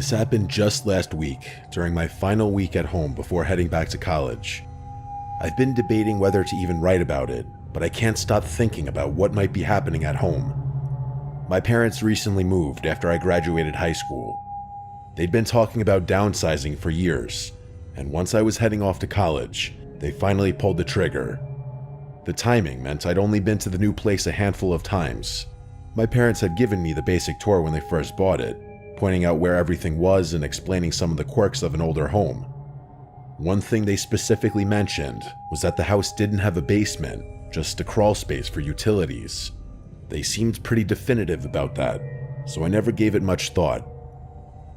This happened just last week, during my final week at home before heading back to college. I've been debating whether to even write about it, but I can't stop thinking about what might be happening at home. My parents recently moved after I graduated high school. They'd been talking about downsizing for years, and once I was heading off to college, they finally pulled the trigger. The timing meant I'd only been to the new place a handful of times. My parents had given me the basic tour when they first bought it, pointing out where everything was and explaining some of the quirks of an older home. One thing they specifically mentioned was that the house didn't have a basement, just a crawl space for utilities. They seemed pretty definitive about that, so I never gave it much thought.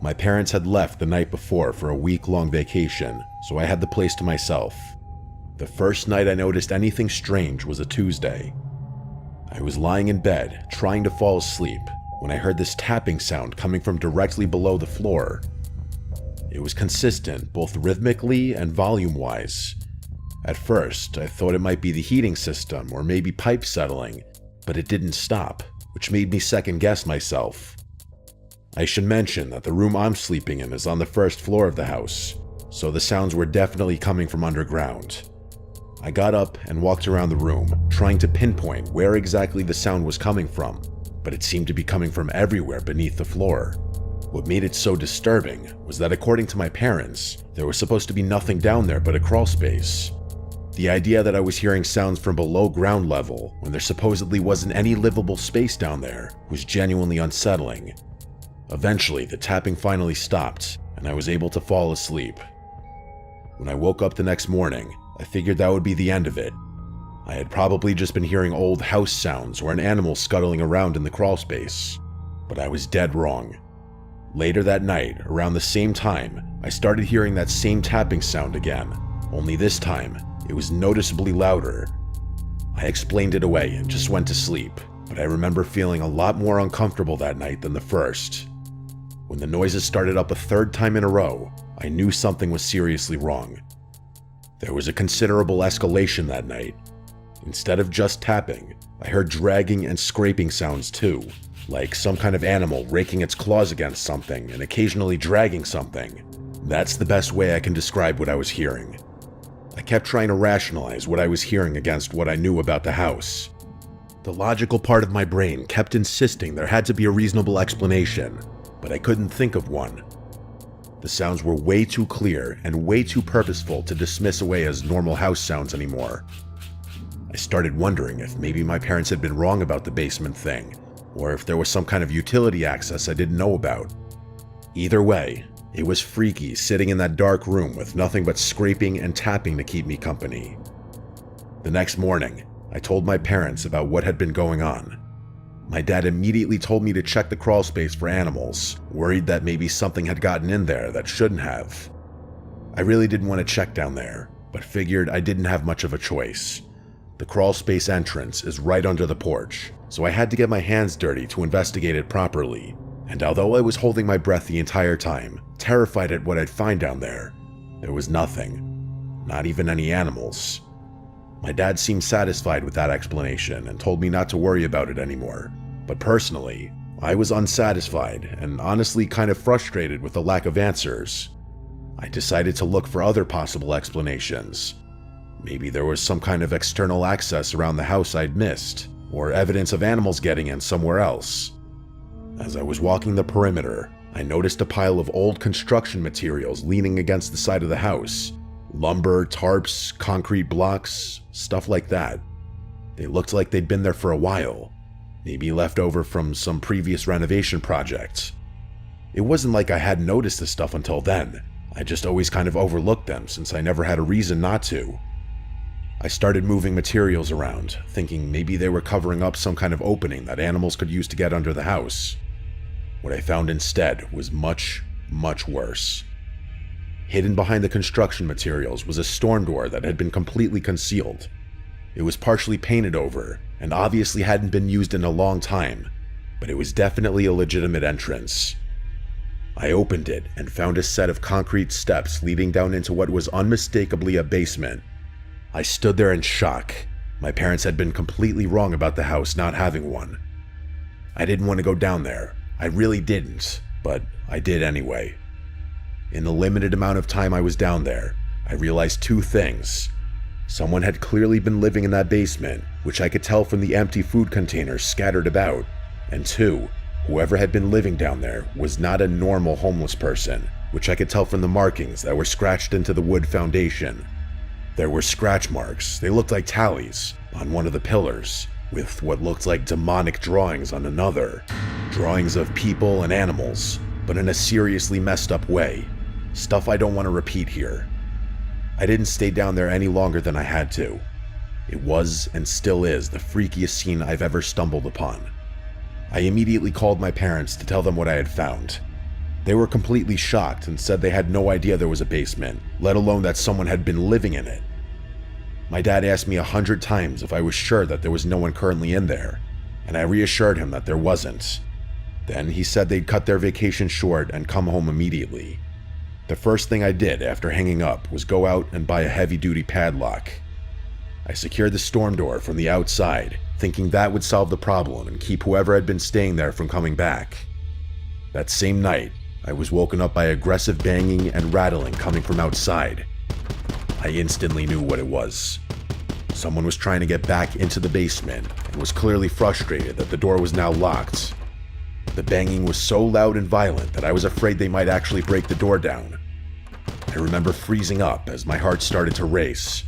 My parents had left the night before for a week-long vacation, so I had the place to myself. The first night I noticed anything strange was a Tuesday. I was lying in bed, trying to fall asleep, when I heard this tapping sound coming from directly below the floor. It was consistent, both rhythmically and volume-wise. At first, I thought it might be the heating system or maybe pipe settling, but it didn't stop, which made me second-guess myself. I should mention that the room I'm sleeping in is on the first floor of the house, so the sounds were definitely coming from underground. I got up and walked around the room, trying to pinpoint where exactly the sound was coming from, but it seemed to be coming from everywhere beneath the floor. What made it so disturbing was that according to my parents, there was supposed to be nothing down there but a crawl space. The idea that I was hearing sounds from below ground level when there supposedly wasn't any livable space down there was genuinely unsettling. Eventually, the tapping finally stopped, and I was able to fall asleep. When I woke up the next morning, I figured that would be the end of it. I had probably just been hearing old house sounds or an animal scuttling around in the crawl space, but I was dead wrong. Later that night, around the same time, I started hearing that same tapping sound again, only this time, it was noticeably louder. I explained it away and just went to sleep, but I remember feeling a lot more uncomfortable that night than the first. When the noises started up a third time in a row, I knew something was seriously wrong. There was a considerable escalation that night. Instead of just tapping, I heard dragging and scraping sounds too, like some kind of animal raking its claws against something and occasionally dragging something. That's the best way I can describe what I was hearing. I kept trying to rationalize what I was hearing against what I knew about the house. The logical part of my brain kept insisting there had to be a reasonable explanation, but I couldn't think of one. The sounds were way too clear and way too purposeful to dismiss away as normal house sounds anymore. I started wondering if maybe my parents had been wrong about the basement thing, or if there was some kind of utility access I didn't know about. Either way, it was freaky sitting in that dark room with nothing but scraping and tapping to keep me company. The next morning, I told my parents about what had been going on. My dad immediately told me to check the crawl space for animals, worried that maybe something had gotten in there that shouldn't have. I really didn't want to check down there, but figured I didn't have much of a choice. The crawl space entrance is right under the porch, so I had to get my hands dirty to investigate it properly. And although I was holding my breath the entire time, terrified at what I'd find down there, there was nothing. Not even any animals. My dad seemed satisfied with that explanation and told me not to worry about it anymore. But personally, I was unsatisfied and honestly kind of frustrated with the lack of answers. I decided to look for other possible explanations. Maybe there was some kind of external access around the house I'd missed, or evidence of animals getting in somewhere else. As I was walking the perimeter, I noticed a pile of old construction materials leaning against the side of the house. Lumber, tarps, concrete blocks, stuff like that. They looked like they'd been there for a while, maybe left over from some previous renovation project. It wasn't like I hadn't noticed this stuff until then. I just always kind of overlooked them since I never had a reason not to. I started moving materials around, thinking maybe they were covering up some kind of opening that animals could use to get under the house. What I found instead was much, much worse. Hidden behind the construction materials was a storm door that had been completely concealed. It was partially painted over, and obviously hadn't been used in a long time, but it was definitely a legitimate entrance. I opened it and found a set of concrete steps leading down into what was unmistakably a basement. I stood there in shock. My parents had been completely wrong about the house not having one. I didn't want to go down there. I really didn't. but I did anyway. In the limited amount of time I was down there, I realized two things. Someone had clearly been living in that basement, which I could tell from the empty food containers scattered about. And two, whoever had been living down there was not a normal homeless person, which I could tell from the markings that were scratched into the wood foundation. There were scratch marks, they looked like tallies, on one of the pillars, with what looked like demonic drawings on another. Drawings of people and animals, but in a seriously messed up way. Stuff I don't want to repeat here. I didn't stay down there any longer than I had to. It was, and still is, the freakiest scene I've ever stumbled upon. I immediately called my parents to tell them what I had found. They were completely shocked and said they had no idea there was a basement, let alone that someone had been living in it. My dad asked me 100 times if I was sure that there was no one currently in there, and I reassured him that there wasn't. Then he said they'd cut their vacation short and come home immediately. The first thing I did after hanging up was go out and buy a heavy-duty padlock. I secured the storm door from the outside, thinking that would solve the problem and keep whoever had been staying there from coming back. That same night, I was woken up by aggressive banging and rattling coming from outside. I instantly knew what it was. Someone was trying to get back into the basement and was clearly frustrated that the door was now locked. The banging was so loud and violent that I was afraid they might actually break the door down. I remember freezing up as my heart started to race.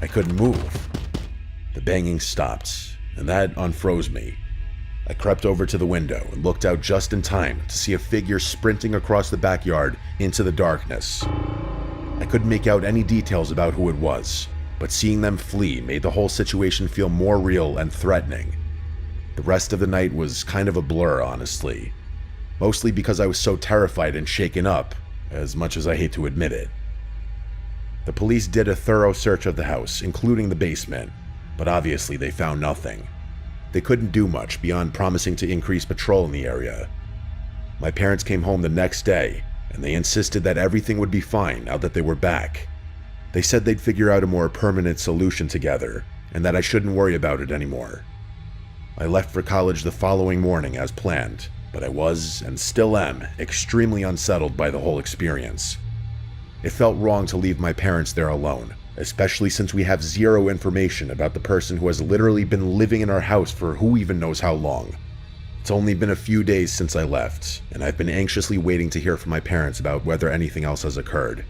I couldn't move. The banging stopped, and that unfroze me. I crept over to the window and looked out just in time to see a figure sprinting across the backyard into the darkness. I couldn't make out any details about who it was, but seeing them flee made the whole situation feel more real and threatening. The rest of the night was kind of a blur, honestly. Mostly because I was so terrified and shaken up, as much as I hate to admit it. The police did a thorough search of the house, including the basement, but obviously they found nothing. They couldn't do much beyond promising to increase patrol in the area. My parents came home the next day, and they insisted that everything would be fine now that they were back. They said they'd figure out a more permanent solution together, and that I shouldn't worry about it anymore. I left for college the following morning as planned, but I was, and still am, extremely unsettled by the whole experience. It felt wrong to leave my parents there alone, especially since we have zero information about the person who has literally been living in our house for who even knows how long. It's only been a few days since I left, and I've been anxiously waiting to hear from my parents about whether anything else has occurred.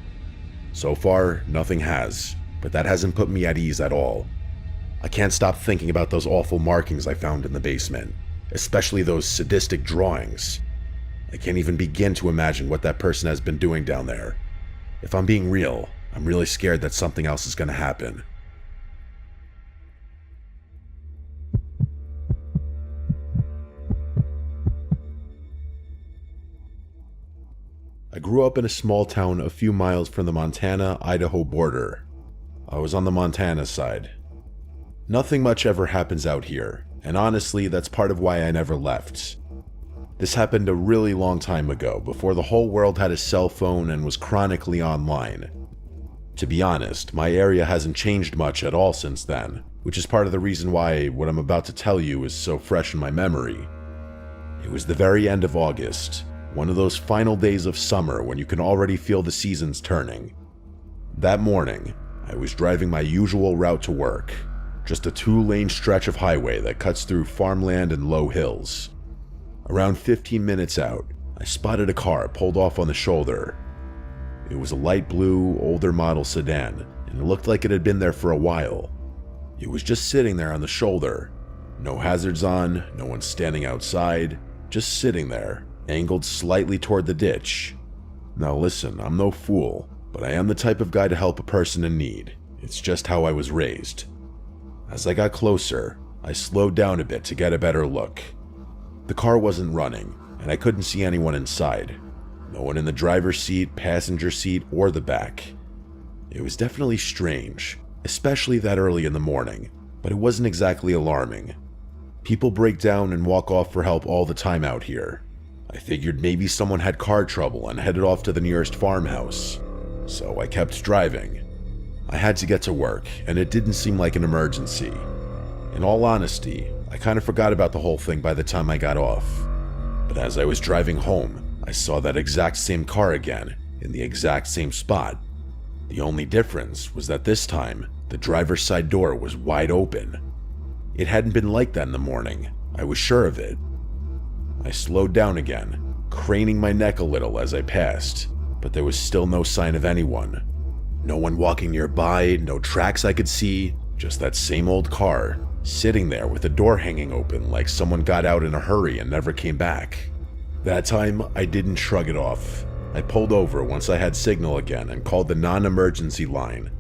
So far, nothing has, but that hasn't put me at ease at all. I can't stop thinking about those awful markings I found in the basement, especially those sadistic drawings. I can't even begin to imagine what that person has been doing down there. If I'm being real, I'm really scared that something else is going to happen. I grew up in a small town a few miles from the Montana-Idaho border. I was on the Montana side. Nothing much ever happens out here, and honestly, that's part of why I never left. This happened a really long time ago, before the whole world had a cell phone and was chronically online. To be honest, my area hasn't changed much at all since then, which is part of the reason why what I'm about to tell you is so fresh in my memory. It was the very end of August, one of those final days of summer when you can already feel the seasons turning. That morning, I was driving my usual route to work, just a 2-lane stretch of highway that cuts through farmland and low hills. Around 15 minutes out, I spotted a car pulled off on the shoulder. It was a light blue, older model sedan, and it looked like it had been there for a while. It was just sitting there on the shoulder. No hazards on, no one standing outside, just sitting there, angled slightly toward the ditch. Now listen, I'm no fool, but I am the type of guy to help a person in need. It's just how I was raised. As I got closer, I slowed down a bit to get a better look. The car wasn't running, and I couldn't see anyone inside. No one in the driver's seat, passenger seat, or the back. It was definitely strange, especially that early in the morning, but it wasn't exactly alarming. People break down and walk off for help all the time out here. I figured maybe someone had car trouble and headed off to the nearest farmhouse, so I kept driving. I had to get to work, and it didn't seem like an emergency. In all honesty, I kind of forgot about the whole thing by the time I got off. But as I was driving home, I saw that exact same car again, in the exact same spot. The only difference was that this time, the driver's side door was wide open. It hadn't been like that in the morning, I was sure of it. I slowed down again, craning my neck a little as I passed, but there was still no sign of anyone. No one walking nearby, no tracks I could see, just that same old car, sitting there with the door hanging open like someone got out in a hurry and never came back. That time, I didn't shrug it off. I pulled over once I had signal again and called the non-emergency line.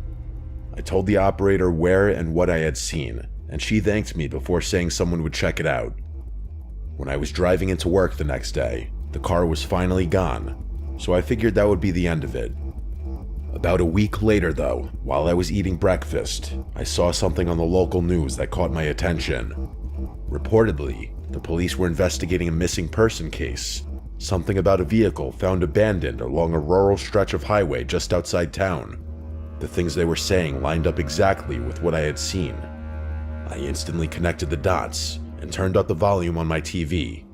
I told the operator where and what I had seen, and she thanked me before saying someone would check it out. When I was driving into work the next day, the car was finally gone, so I figured that would be the end of it. About a week later though, while I was eating breakfast, I saw something on the local news that caught my attention. Reportedly, the police were investigating a missing person case, something about a vehicle found abandoned along a rural stretch of highway just outside town. The things they were saying lined up exactly with what I had seen. I instantly connected the dots and turned up the volume on my TV.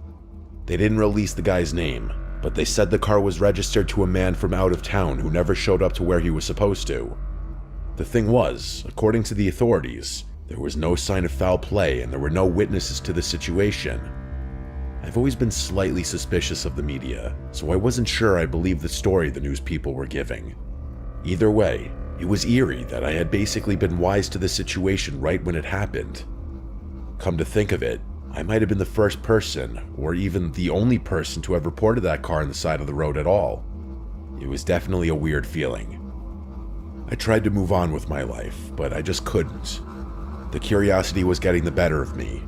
They didn't release the guy's name, but they said the car was registered to a man from out of town who never showed up to where he was supposed to. The thing was, according to the authorities, there was no sign of foul play and there were no witnesses to the situation. I've always been slightly suspicious of the media, so I wasn't sure I believed the story the news people were giving. Either way, it was eerie that I had basically been wise to the situation right when it happened. Come to think of it, I might have been the first person, or even the only person to have reported that car on the side of the road at all. It was definitely a weird feeling. I tried to move on with my life, but I just couldn't. The curiosity was getting the better of me.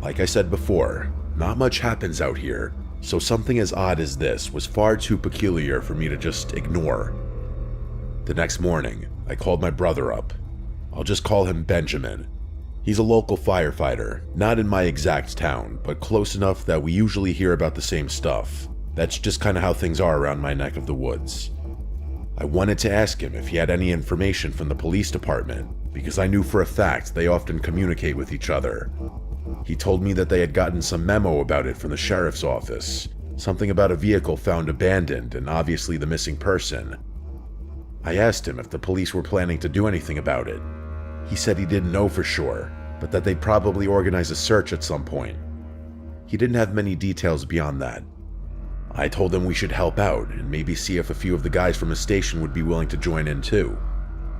Like I said before, not much happens out here, so something as odd as this was far too peculiar for me to just ignore. The next morning, I called my brother up. I'll just call him Benjamin. He's a local firefighter, not in my exact town, but close enough that we usually hear about the same stuff. That's just kind of how things are around my neck of the woods. I wanted to ask him if he had any information from the police department, because I knew for a fact they often communicate with each other. He told me that they had gotten some memo about it from the sheriff's office, something about a vehicle found abandoned and obviously the missing person. I asked him if the police were planning to do anything about it. He said he didn't know for sure, but that they'd probably organize a search at some point. He didn't have many details beyond that. I told him we should help out and maybe see if a few of the guys from his station would be willing to join in too.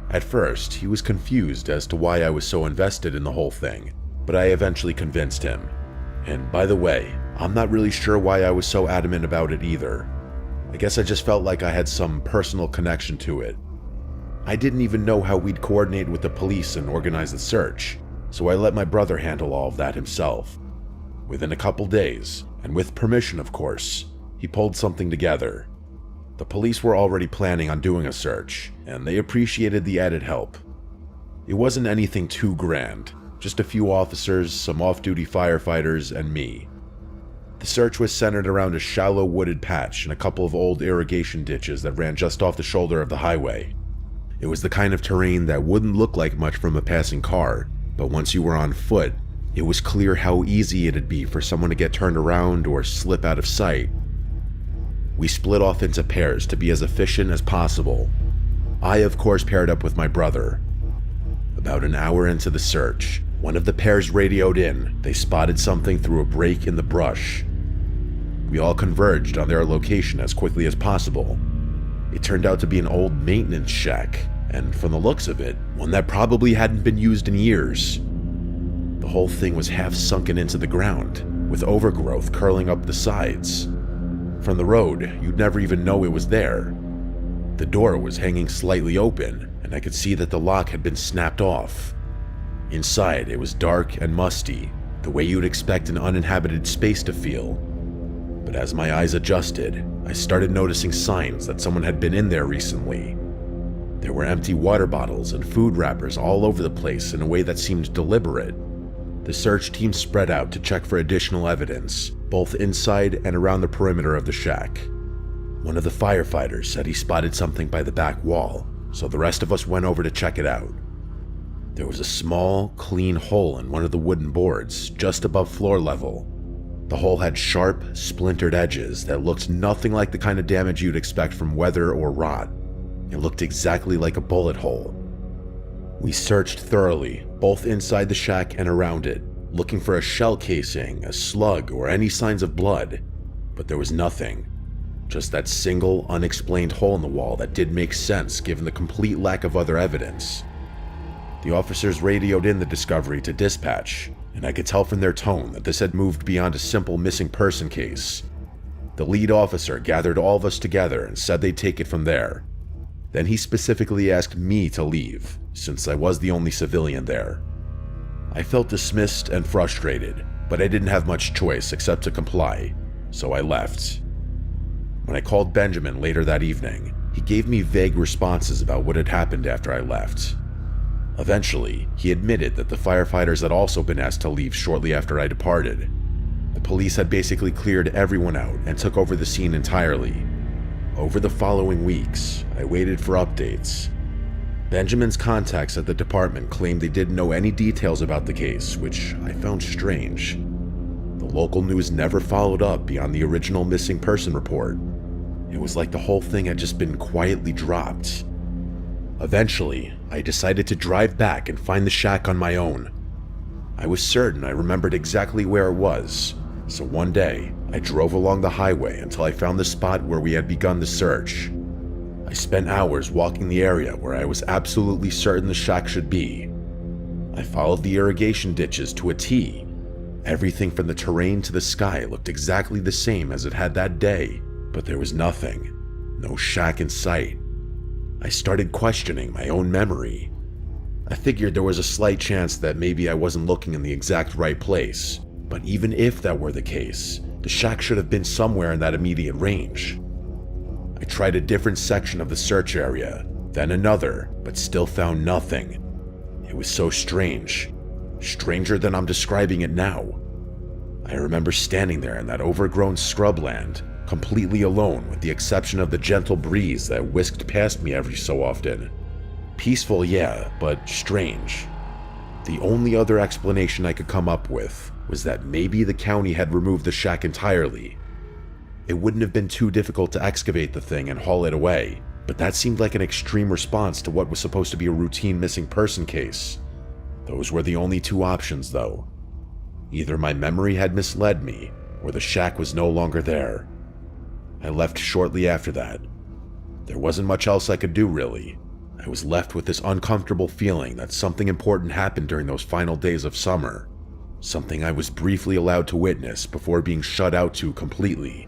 At first, he was confused as to why I was so invested in the whole thing, but I eventually convinced him. And by the way, I'm not really sure why I was so adamant about it either. I guess I just felt like I had some personal connection to it. I didn't even know how we'd coordinate with the police and organize the search, so I let my brother handle all of that himself. Within a couple days, and with permission of course, he pulled something together. The police were already planning on doing a search, and they appreciated the added help. It wasn't anything too grand, just a few officers, some off-duty firefighters, and me. The search was centered around a shallow wooded patch and a couple of old irrigation ditches that ran just off the shoulder of the highway. It was the kind of terrain that wouldn't look like much from a passing car, but once you were on foot, it was clear how easy it'd be for someone to get turned around or slip out of sight. We split off into pairs to be as efficient as possible. I, of course, paired up with my brother. About an hour into the search, one of the pairs radioed in they spotted something through a break in the brush. We all converged on their location as quickly as possible. It turned out to be an old maintenance shack, and from the looks of it, one that probably hadn't been used in years. The whole thing was half sunken into the ground, with overgrowth curling up the sides. From the road, you'd never even know it was there. The door was hanging slightly open, and I could see that the lock had been snapped off. Inside, it was dark and musty, the way you'd expect an uninhabited space to feel. But as my eyes adjusted, I started noticing signs that someone had been in there recently. There were empty water bottles and food wrappers all over the place in a way that seemed deliberate. The search team spread out to check for additional evidence, both inside and around the perimeter of the shack. One of the firefighters said he spotted something by the back wall, so the rest of us went over to check it out. There was a small, clean hole in one of the wooden boards, just above floor level. The hole had sharp, splintered edges that looked nothing like the kind of damage you'd expect from weather or rot. It looked exactly like a bullet hole. We searched thoroughly, both inside the shack and around it, looking for a shell casing, a slug, or any signs of blood, but there was nothing. Just that single, unexplained hole in the wall that did make sense given the complete lack of other evidence. The officers radioed in the discovery to dispatch, and I could tell from their tone that this had moved beyond a simple missing person case. The lead officer gathered all of us together and said they'd take it from there. Then he specifically asked me to leave, since I was the only civilian there. I felt dismissed and frustrated, but I didn't have much choice except to comply, so I left. When I called Benjamin later that evening, he gave me vague responses about what had happened after I left. Eventually, he admitted that the firefighters had also been asked to leave shortly after I departed. The police had basically cleared everyone out and took over the scene entirely. Over the following weeks, I waited for updates. Benjamin's contacts at the department claimed they didn't know any details about the case, which I found strange. The local news never followed up beyond the original missing person report. It was like the whole thing had just been quietly dropped. Eventually, I decided to drive back and find the shack on my own. I was certain I remembered exactly where it was, so one day, I drove along the highway until I found the spot where we had begun the search. I spent hours walking the area where I was absolutely certain the shack should be. I followed the irrigation ditches to a T. Everything from the terrain to the sky looked exactly the same as it had that day, but there was nothing, no shack in sight. I started questioning my own memory. I figured there was a slight chance that maybe I wasn't looking in the exact right place, but even if that were the case, the shack should have been somewhere in that immediate range. I tried a different section of the search area, then another, but still found nothing. It was so strange, stranger than I'm describing it now. I remember standing there in that overgrown scrubland, completely alone with the exception of the gentle breeze that whisked past me every so often. Peaceful, yeah, but strange. The only other explanation I could come up with was that maybe the county had removed the shack entirely. It wouldn't have been too difficult to excavate the thing and haul it away, but that seemed like an extreme response to what was supposed to be a routine missing person case. Those were the only two options, though. Either my memory had misled me, or the shack was no longer there. I left shortly after that. There wasn't much else I could do, really. I was left with this uncomfortable feeling that something important happened during those final days of summer. Something I was briefly allowed to witness before being shut out to completely.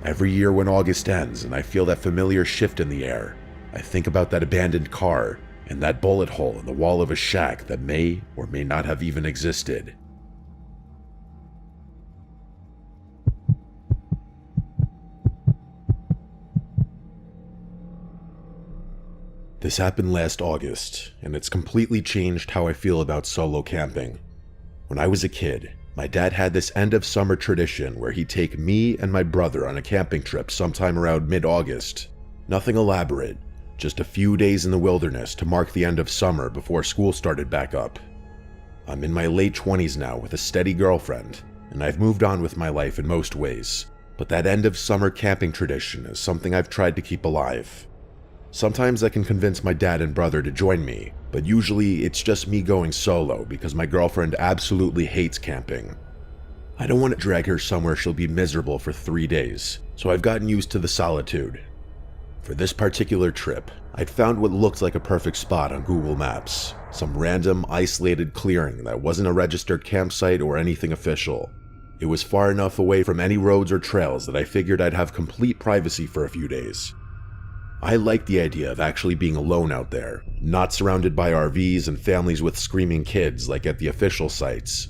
Every year when August ends and I feel that familiar shift in the air, I think about that abandoned car and that bullet hole in the wall of a shack that may or may not have even existed. This happened last August, and it's completely changed how I feel about solo camping. When I was a kid, my dad had this end of summer tradition where he'd take me and my brother on a camping trip sometime around mid-August. Nothing elaborate, just a few days in the wilderness to mark the end of summer before school started back up. I'm in my late 20s now with a steady girlfriend, and I've moved on with my life in most ways, but that end of summer camping tradition is something I've tried to keep alive. Sometimes I can convince my dad and brother to join me, but usually it's just me going solo because my girlfriend absolutely hates camping. I don't want to drag her somewhere she'll be miserable for 3 days, so I've gotten used to the solitude. For this particular trip, I'd found what looked like a perfect spot on Google Maps, some random isolated clearing that wasn't a registered campsite or anything official. It was far enough away from any roads or trails that I figured I'd have complete privacy for a few days. I liked the idea of actually being alone out there, not surrounded by RVs and families with screaming kids like at the official sites.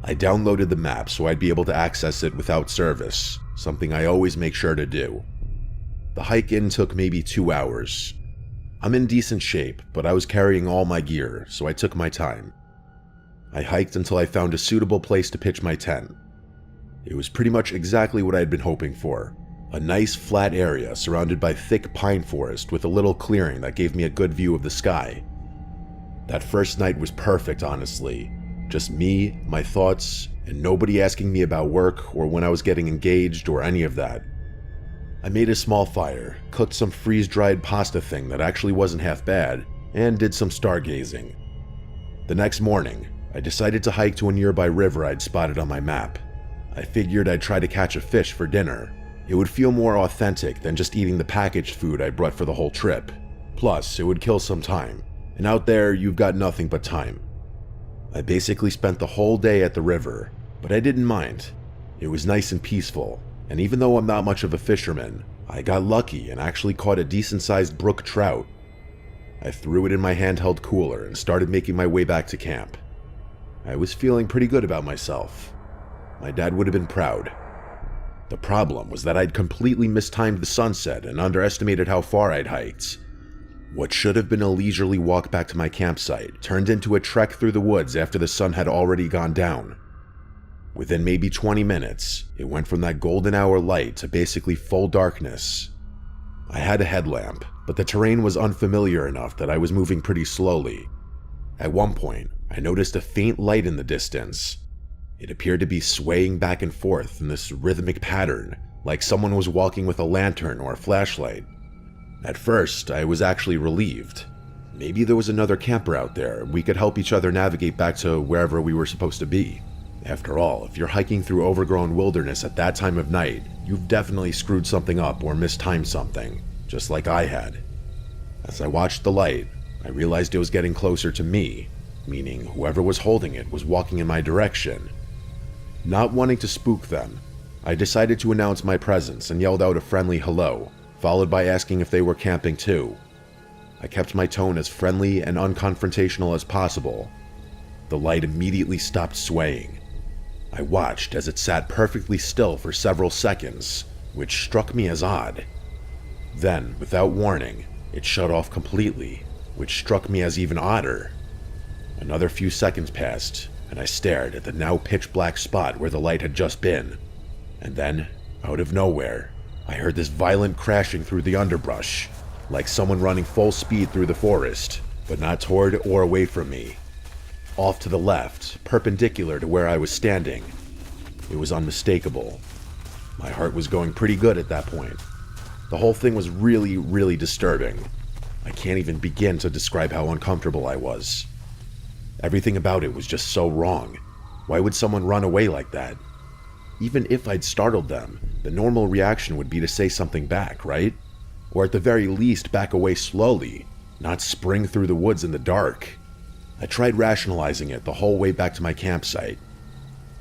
I downloaded the map so I'd be able to access it without service, something I always make sure to do. The hike in took maybe 2 hours. I'm in decent shape, but I was carrying all my gear, so I took my time. I hiked until I found a suitable place to pitch my tent. It was pretty much exactly what I had been hoping for. A nice flat area surrounded by thick pine forest with a little clearing that gave me a good view of the sky. That first night was perfect, honestly. Just me, my thoughts, and nobody asking me about work or when I was getting engaged or any of that. I made a small fire, cooked some freeze-dried pasta thing that actually wasn't half bad, and did some stargazing. The next morning, I decided to hike to a nearby river I'd spotted on my map. I figured I'd try to catch a fish for dinner. It would feel more authentic than just eating the packaged food I brought for the whole trip. Plus, it would kill some time, and out there you've got nothing but time. I basically spent the whole day at the river, but I didn't mind. It was nice and peaceful, and even though I'm not much of a fisherman, I got lucky and actually caught a decent-sized brook trout. I threw it in my handheld cooler and started making my way back to camp. I was feeling pretty good about myself. My dad would have been proud. The problem was that I'd completely mistimed the sunset and underestimated how far I'd hiked. What should have been a leisurely walk back to my campsite turned into a trek through the woods after the sun had already gone down. Within maybe 20 minutes, it went from that golden hour light to basically full darkness. I had a headlamp, but the terrain was unfamiliar enough that I was moving pretty slowly. At one point, I noticed a faint light in the distance. It appeared to be swaying back and forth in this rhythmic pattern, like someone was walking with a lantern or a flashlight. At first, I was actually relieved. Maybe there was another camper out there and we could help each other navigate back to wherever we were supposed to be. After all, if you're hiking through overgrown wilderness at that time of night, you've definitely screwed something up or mistimed something, just like I had. As I watched the light, I realized it was getting closer to me, meaning whoever was holding it was walking in my direction. Not wanting to spook them, I decided to announce my presence and yelled out a friendly hello, followed by asking if they were camping too. I kept my tone as friendly and unconfrontational as possible. The light immediately stopped swaying. I watched as it sat perfectly still for several seconds, which struck me as odd. Then, without warning, it shut off completely, which struck me as even odder. Another few seconds passed, and I stared at the now pitch-black spot where the light had just been. And then, out of nowhere, I heard this violent crashing through the underbrush, like someone running full speed through the forest, but not toward or away from me. Off to the left, perpendicular to where I was standing. It was unmistakable. My heart was going pretty good at that point. The whole thing was really, really disturbing. I can't even begin to describe how uncomfortable I was. Everything about it was just so wrong. Why would someone run away like that? Even if I'd startled them, the normal reaction would be to say something back, right? Or at the very least back away slowly, not spring through the woods in the dark. I tried rationalizing it the whole way back to my campsite.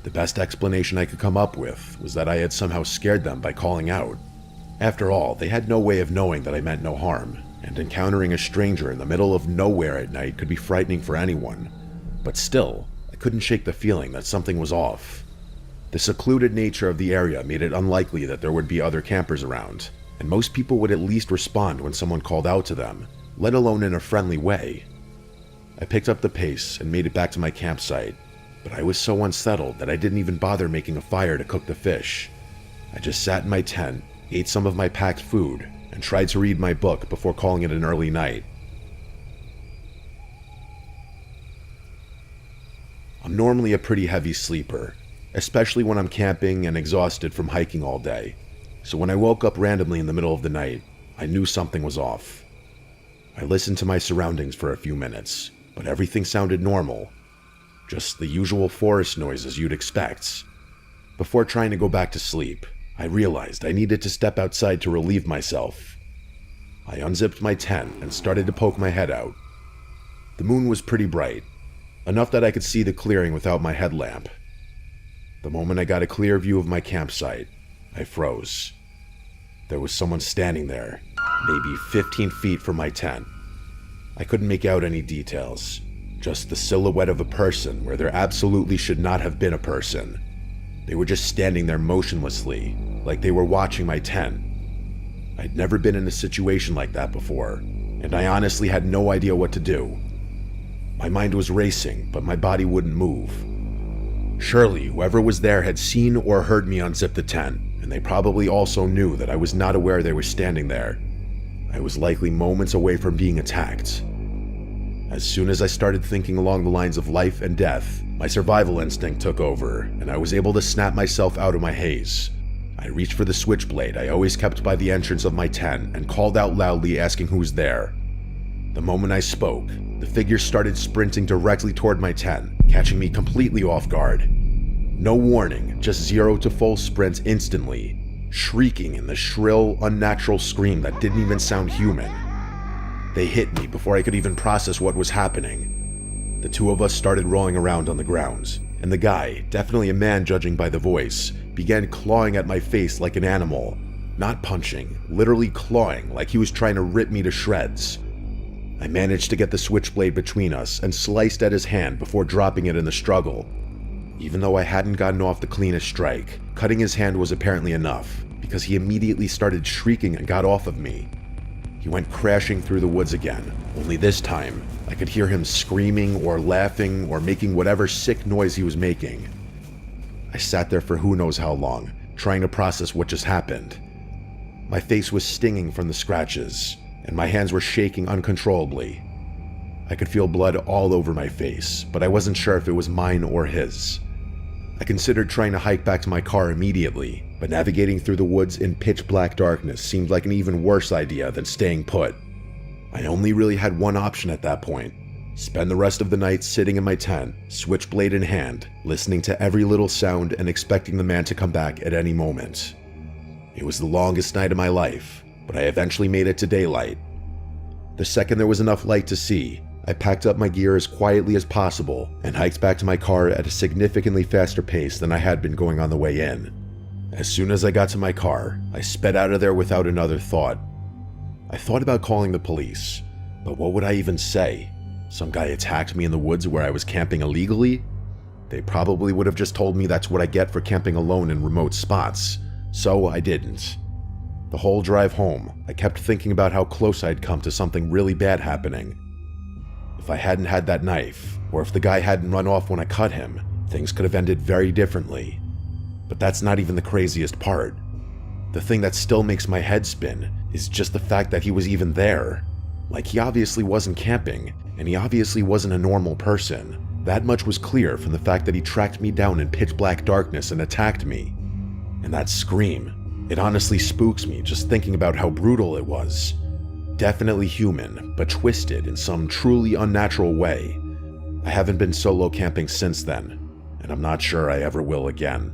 The best explanation I could come up with was that I had somehow scared them by calling out. After all, they had no way of knowing that I meant no harm, and encountering a stranger in the middle of nowhere at night could be frightening for anyone. But still, I couldn't shake the feeling that something was off. The secluded nature of the area made it unlikely that there would be other campers around, and most people would at least respond when someone called out to them, let alone in a friendly way. I picked up the pace and made it back to my campsite, but I was so unsettled that I didn't even bother making a fire to cook the fish. I just sat in my tent, ate some of my packed food, and tried to read my book before calling it an early night. I'm normally a pretty heavy sleeper, especially when I'm camping and exhausted from hiking all day, so when I woke up randomly in the middle of the night, I knew something was off. I listened to my surroundings for a few minutes, but everything sounded normal. Just the usual forest noises you'd expect. Before trying to go back to sleep, I realized I needed to step outside to relieve myself. I unzipped my tent and started to poke my head out. The moon was pretty bright, enough that I could see the clearing without my headlamp. The moment I got a clear view of my campsite, I froze. There was someone standing there, maybe 15 feet from my tent. I couldn't make out any details, just the silhouette of a person where there absolutely should not have been a person. They were just standing there motionlessly, like they were watching my tent. I'd never been in a situation like that before, and I honestly had no idea what to do. My mind was racing, but my body wouldn't move. Surely, whoever was there had seen or heard me unzip the tent, and they probably also knew that I was not aware they were standing there. I was likely moments away from being attacked. As soon as I started thinking along the lines of life and death, my survival instinct took over, and I was able to snap myself out of my haze. I reached for the switchblade I always kept by the entrance of my tent and called out loudly, asking who was there. The moment I spoke, the figure started sprinting directly toward my tent, catching me completely off guard. No warning, just 0 to full sprint instantly, shrieking in the shrill, unnatural scream that didn't even sound human. They hit me before I could even process what was happening. The two of us started rolling around on the ground, and the guy, definitely a man judging by the voice, began clawing at my face like an animal. Not punching, literally clawing like he was trying to rip me to shreds. I managed to get the switchblade between us and sliced at his hand before dropping it in the struggle. Even though I hadn't gotten off the cleanest strike, cutting his hand was apparently enough, because he immediately started shrieking and got off of me. He went crashing through the woods again, only this time, I could hear him screaming or laughing or making whatever sick noise he was making. I sat there for who knows how long, trying to process what just happened. My face was stinging from the scratches, and my hands were shaking uncontrollably. I could feel blood all over my face, but I wasn't sure if it was mine or his. I considered trying to hike back to my car immediately, but navigating through the woods in pitch black darkness seemed like an even worse idea than staying put. I only really had one option at that point: spend the rest of the night sitting in my tent, switchblade in hand, listening to every little sound and expecting the man to come back at any moment. It was the longest night of my life, but I eventually made it to daylight. The second there was enough light to see, I packed up my gear as quietly as possible and hiked back to my car at a significantly faster pace than I had been going on the way in. As soon as I got to my car, I sped out of there without another thought. I thought about calling the police, but what would I even say? Some guy attacked me in the woods where I was camping illegally? They probably would have just told me that's what I get for camping alone in remote spots, so I didn't. The whole drive home, I kept thinking about how close I'd come to something really bad happening. If I hadn't had that knife, or if the guy hadn't run off when I cut him, things could have ended very differently. But that's not even the craziest part. The thing that still makes my head spin is just the fact that he was even there. Like, he obviously wasn't camping, and he obviously wasn't a normal person. That much was clear from the fact that he tracked me down in pitch black darkness and attacked me. And that scream, it honestly spooks me just thinking about how brutal it was. Definitely human, but twisted in some truly unnatural way. I haven't been solo camping since then, and I'm not sure I ever will again.